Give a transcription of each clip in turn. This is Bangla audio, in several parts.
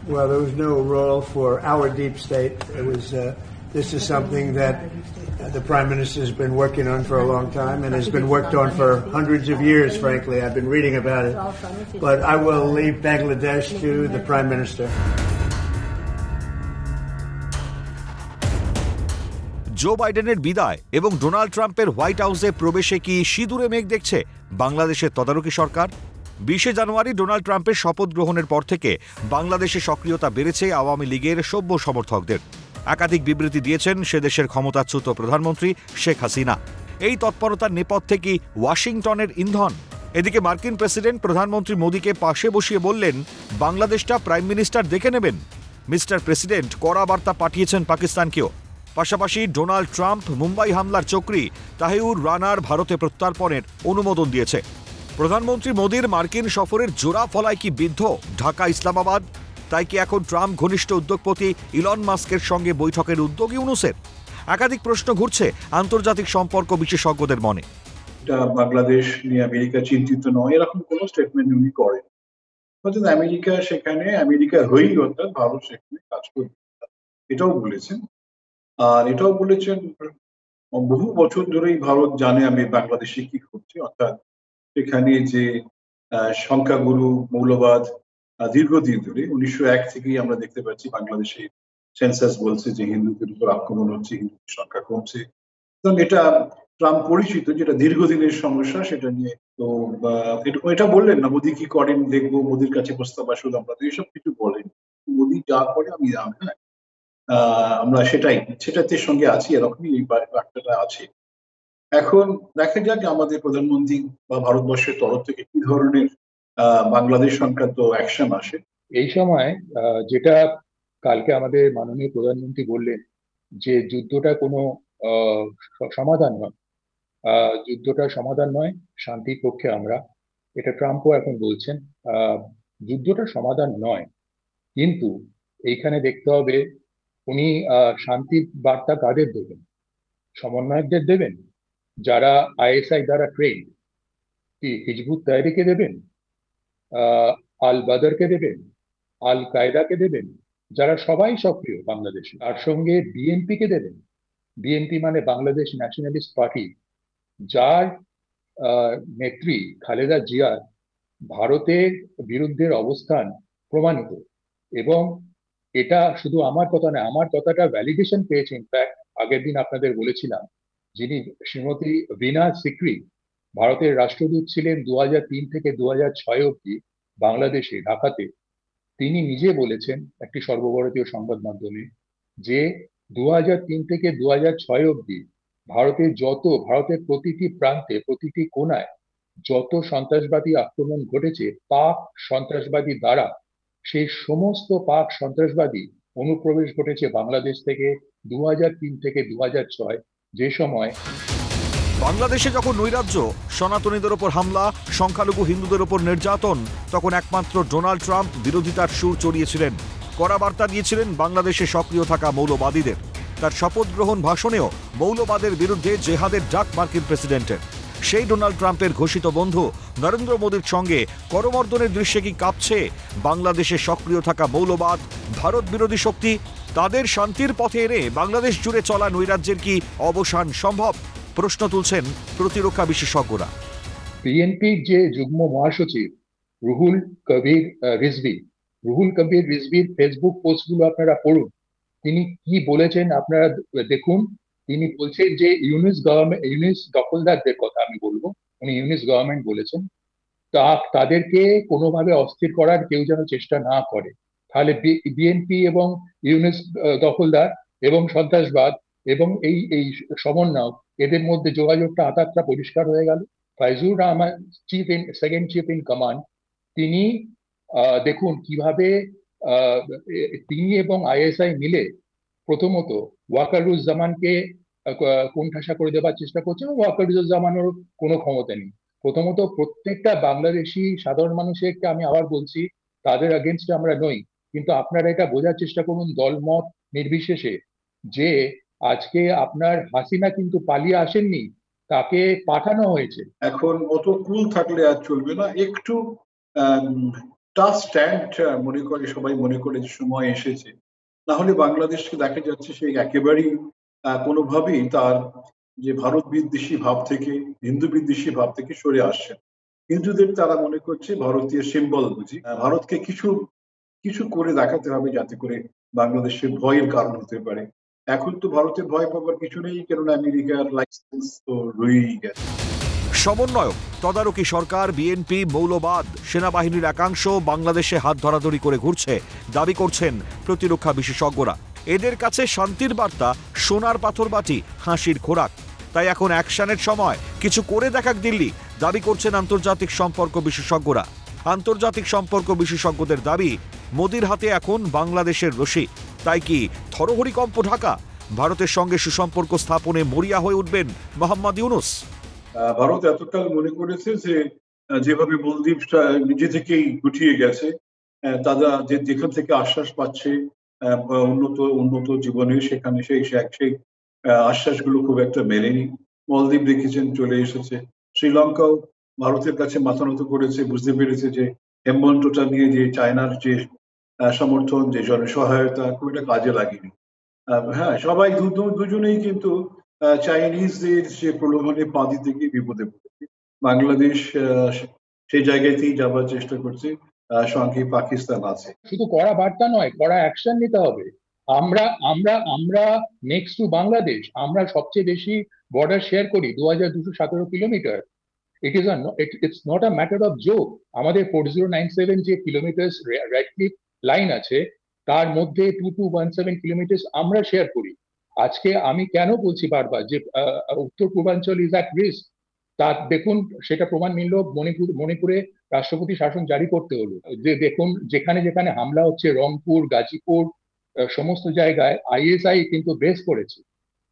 Well, there was no role for our deep state. It was. This is something that the Prime Minister has been working on for a long time and has been worked on for hundreds of years, frankly. I've been reading about it. But I will leave Bangladesh to the Prime Minister. জো বাইডেনের বিদায় এবং ডোনাল্ড ট্রাম্পের হোয়াইট হাউসে প্রবেশে কি সিঁদুরে মেঘ দেখছে বাংলাদেশের তদারকি সরকার? 20 জানুয়ারি ডোনাল্ড ট্রাম্পের শপথ গ্রহণের পর থেকে বাংলাদেশে সক্রিয়তা বেড়েছে আওয়ামী লীগের সভ্য সমর্থকদের। একাধিক বিবৃতি দিয়েছেন সে দেশের ক্ষমতাচ্যুত প্রধানমন্ত্রী শেখ হাসিনা। এই তৎপরতার নেপথ্যে কি ওয়াশিংটনের ইন্ধন? এদিকে মার্কিন প্রেসিডেন্ট প্রধানমন্ত্রী মোদীকে পাশে বসিয়ে বললেন, বাংলাদেশটা প্রাইম মিনিস্টার দেখে নেবেন। মিস্টার প্রেসিডেন্ট কড়া বার্তা পাঠিয়েছেন পাকিস্তানকেও। পাশাপাশি ডোনাল্ড ট্রাম্প মুম্বাই হামলার চক্রী তাহিউর রানার ভারতে প্রত্যার্পণের অনুমোদন দিয়েছে। প্রধানমন্ত্রী মোদীর মার্কিন সফরের জোড়া ফলায় কি বিদ্ধ ঢাকা ইসলামাবাদ? তাই কি এখন ট্রাম্প ঘনিষ্ঠ উদ্যোগপতি ইলন মাস্কের সঙ্গে বৈঠকের উদ্যোগ ইউনূসের? একাধিক প্রশ্ন ঘুরছে আন্তর্জাতিক সম্পর্ক বিশেষজ্ঞদের মনে। বাংলাদেশ নিয়ে আমেরিকা চিন্তিত নয়, এরকম কোন স্টেটমেন্ট উনি করেন। অর্থাৎ আমেরিকা সেখানে আমেরিকা হয়েই অর্থাৎ ভারত সেখানে কাজ করবে, এটাও বলেছেন। আর এটাও বলেছেন বহু বছর ধরেই ভারত জানে আমি বাংলাদেশে কি করছি, অর্থাৎ সেখানে যে সংখ্যাগুরু মৌলবাদ দীর্ঘদিন ধরে 1901 থেকেই আমরা দেখতে পাচ্ছি বাংলাদেশে সেন্সাস বলছে যে হিন্দুদের উপর আক্রমণ হচ্ছে, হিন্দুদের সংখ্যা কমছে। এবং এটা ট্রাম্প পরিচিত, যেটা দীর্ঘদিনের সমস্যা, সেটা নিয়ে তো এটা বললেন না মোদী কি করেন দেখবো, মোদীর কাছে প্রস্তাব আসলে আমরা তো এসব কিছু বলেন, মোদী যা করে আমি হ্যাঁ আমরা সেটাতে সঙ্গে আছি, এরকমই এই বার্তাটা আছে। এখন দেখা যাক আমাদের প্রধানমন্ত্রী বা ভারতবর্ষের তরফ থেকে কি ধরনের বাংলাদেশ সংক্রান্ত অ্যাকশন আসে। এই সময় যেটা কালকে আমাদের মাননীয় প্রধানমন্ত্রী বললেন যে যুদ্ধটা কোনো সমাধান নয়, যুদ্ধটা সমাধান নয়, শান্তির পক্ষে আমরা, এটা ট্রাম্পও এখন বলছেন যুদ্ধটা সমাধান নয়। কিন্তু এইখানে দেখতে হবে উনি শান্তির বার্তা কাদের দেবেন? সমন্বয়কদের দেবেন যারা আইএসআই দ্বারা ট্রেন্ড, কি হিজবুত তাহরিকে দেবেন, আল বাদরকে দেবেন, আল কায়দাকে দেবেন, যারা সবাই সক্রিয় বাংলাদেশে, তার সঙ্গে বিএনপি কে দেবেন। বিএনপি মানে বাংলাদেশ ন্যাশনালিস্ট পার্টি, যার নেত্রী খালেদা জিয়ার ভারতের বিরুদ্ধের অবস্থান প্রমাণিত। এবং এটা শুধু আমার কথা নয়, আমার কথাটা ভ্যালিডেশন পেয়েছে। ইনফ্যাক্ট আগের দিন আপনাদের বলেছিলাম, যিনি শ্রীমতী বীণা সিকরি ভারতের রাষ্ট্রদূত ছিলেন 2003 থেকে 2006 অব্দি বাংলাদেশে ঢাকাতে, তিনি নিজে বলেছেন একটি সর্বভারতীয় সংবাদ মাধ্যমে যে 2003 থেকে 2006 অব্দি ভারতের প্রতিটি প্রান্তে, প্রতিটি কোনায় যত সন্ত্রাসবাদী আক্রমণ ঘটেছে পাক সন্ত্রাসবাদী দ্বারা, সেই সমস্ত পাক সন্ত্রাসবাদী অনুপ্রবেশ ঘটেছে বাংলাদেশ থেকে 2003 থেকে 2006, যে সময় বাংলাদেশে যখন নৈরাজ্য, সনাতনীদের ওপর হামলা, সংখ্যালঘু হিন্দুদের ওপর নির্যাতন, তখন একমাত্র ডোনাল্ড ট্রাম্প বিরোধিতার সুর চড়িয়েছিলেন, কড়া বার্তা দিয়েছিলেন বাংলাদেশে সক্রিয় থাকা মৌলবাদীদের। তার শপথ গ্রহণ ভাষণেও মৌলবাদের বিরুদ্ধে জেহাদের ডাক মার্কিন প্রেসিডেন্টের। সেই ডোনাল্ড ট্রাম্পের ঘোষিত বন্ধু নরেন্দ্র মোদীর সঙ্গে করমর্দনের দৃশ্যে কি কাঁপছে বাংলাদেশে সক্রিয় থাকা মৌলবাদ, ভারত বিরোধী শক্তি? তাদের শান্তির পথে এনে বাংলাদেশ জুড়ে চলা নৈরাজ্যের কি অবসান সম্ভব? প্রশ্ন তুলছেন প্রতিরক্ষা বিশেষজ্ঞরা। বিএনপির যে যুগ্ম মহাসচিব রুহুল কবির রিজভির ফেসবুক পোস্টগুলো আপনারা পড়ুন। তিনি কি বলেছেন আপনারা দেখুন। তিনি বলছেন যে ইউনিস দখলদারদের কথা আমি বলবো, উনি ইউনিস গভর্নমেন্ট বলেছেন, তাদেরকে কোনোভাবে অস্থির করার কেউ যেন চেষ্টা না করে। তাহলে বিএনপি এবং ইউনিস দখলদার এবং সন্ত্রাসবাদ এবং এই সমন্বয়, এদের মধ্যে যোগাযোগটা আতাতটা পরিষ্কার হয়ে গেল। Faizur Rahman second chief in command, তিনি দেখুন কিভাবে তিনি এবং আইএসআই মিলে প্রথমত ওয়াকারুজ্জামানকে কোণঠাসা করে দেওয়ার চেষ্টা করছে। ওয়াকারুজ্জামানের কোনো ক্ষমতা নেই। প্রথমত প্রত্যেকটা বাংলাদেশি সাধারণ মানুষকে আমি আবার বলছি, তাদের এগেনস্টে আমরা নই, কিন্তু আপনারা এটা বোঝার চেষ্টা করুন দলমত নির্বিশেষে, যে আজকে আপনার হাসিনা কিন্তু পালিয়ে আসেননি, তাকে পাঠানো হয়েছে। এখন অত কুল থাকলে আর চলবে না, একটু টাফ স্ট্যান্ড মনে করে, সবাই মনে করে যে সময় এসেছে। না হলে বাংলাদেশকে দেখা যাচ্ছে সে একেবারেই কোনোভাবেই তার যে ভারত বিদ্বেষী ভাব থেকে, হিন্দু বিদ্বেষী ভাব থেকে সরে আসছে। হিন্দুদের তারা মনে করছে ভারতীয় সিম্বল বুঝি, ভারতকে কিছু কিছু করে দেখাতে হবে যাতে করে বাংলাদেশের ভয়ের কারণ হতে পারে। এখন তো ভারতের ভয় পাবার কিছু নেই, কেননা আমেরিকার লাইসেন্স তো রয়েই গেছে। সমন্বয়ক, তদারকি সরকার, বিএনপি, মৌলবাদ, সেনাবাহিনীর একাংশ বাংলাদেশে হাত ধরাধরি করে ঘুরছে দাবি করছেন প্রতিরক্ষা বিশেষজ্ঞরা। এদের কাছে শান্তির বার্তা সোনার পাথর বাটি, হাসির খোরাক। তাই এখন অ্যাকশনের সময়, কিছু করে দেখাক দিল্লি, দাবি করছেন আন্তর্জাতিক সম্পর্ক বিশেষজ্ঞরা। আন্তর্জাতিক সম্পর্ক বিশেষজ্ঞদের দাবি, মোদির হাতে এখন বাংলাদেশের রশি। তাই কি থরহরিকম্প ঢাকা? ভারতের সঙ্গে সুসম্পর্ক স্থাপনে মরিয়া হয়ে উঠবেন মোহাম্মদ ইউনূস। ভারত এতকাল মনে করেছে যে যেভাবে মলদ্বীপ নিজে থেকেই গুটিয়ে গেছে, তারা যেখান থেকে আশ্বাস পাচ্ছে উন্নত জীবনে, সেখানে সেই আশ্বাসগুলো খুব একটা মেলেনি। মলদ্বীপ দেখেছেন চলে এসেছে। শ্রীলঙ্কাও ভারতের কাছে মাথা নত করেছে, বুঝতে পেরেছে যে হেমন্তটা নিয়ে যে চায়নার যে সমর্থন, যে জনসহায়তা খুব একটা কাজে লাগেনি। হ্যাঁ, সবাই দুজনেই কিন্তু চাইনিজদের সে প্রলোভনে পা দিতে গিয়ে বিপদে পড়েছে। বাংলাদেশ সেই জায়গাতেই যাবার চেষ্টা করছে, সঙ্গে পাকিস্তান আছে। শুধু কড়া বার্তা নয়, কড়া অ্যাকশন নিতে হবে। আমরা আমরা আমরা নেক্সট টু বাংলাদেশ, আমরা সবচেয়ে বেশি বর্ডার শেয়ার করি 2217 kilometre. It's not a matter of joke. আমাদের 4097 যে কিলোমিটার রেড ক্লিফ লাইন আছে, তার মধ্যে 2217 কিলোমিটার আমরা শেয়ার করি। আজকে আমি কেন বলছি বারবার যে উত্তর পূর্বাঞ্চল ইজ অ্যাট রিস্ক, তা দেখুন সেটা প্রমাণ মিলল মণিপুরে রাষ্ট্রপতি শাসন জারি করতে হলো। যে দেখুন যেখানে যেখানে হামলা হচ্ছে, রংপুর, গাজীপুর, সমস্ত জায়গায় আইএসআই কিন্তু বেস করেছে।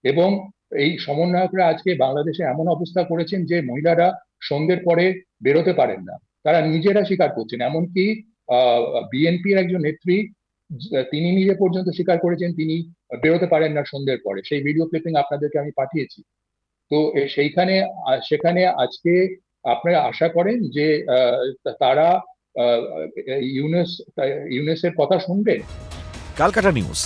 এবং এই সমন্বয়করা আজকে বাংলাদেশে এমন অবস্থা করেছেন যে মহিলারা সন্ধ্যের পরে বেরোতে পারেন না, তারা নিজেরা স্বীকার করছেন। এমনকি বিএনপির একজন নেত্রী, তিনি নিজে পর্যন্ত স্বীকার করেছেন তিনি বেরোতে পারেন না সন্ধ্যের পরে। সেই ভিডিও ক্লিপিং আপনাদেরকে আমি পাঠিয়েছি। তো সেখানে আজকে আপনারা আশা করেন যে তারা ইউনেসের কথা শুনবেন? ক্যালকাটা নিউজ।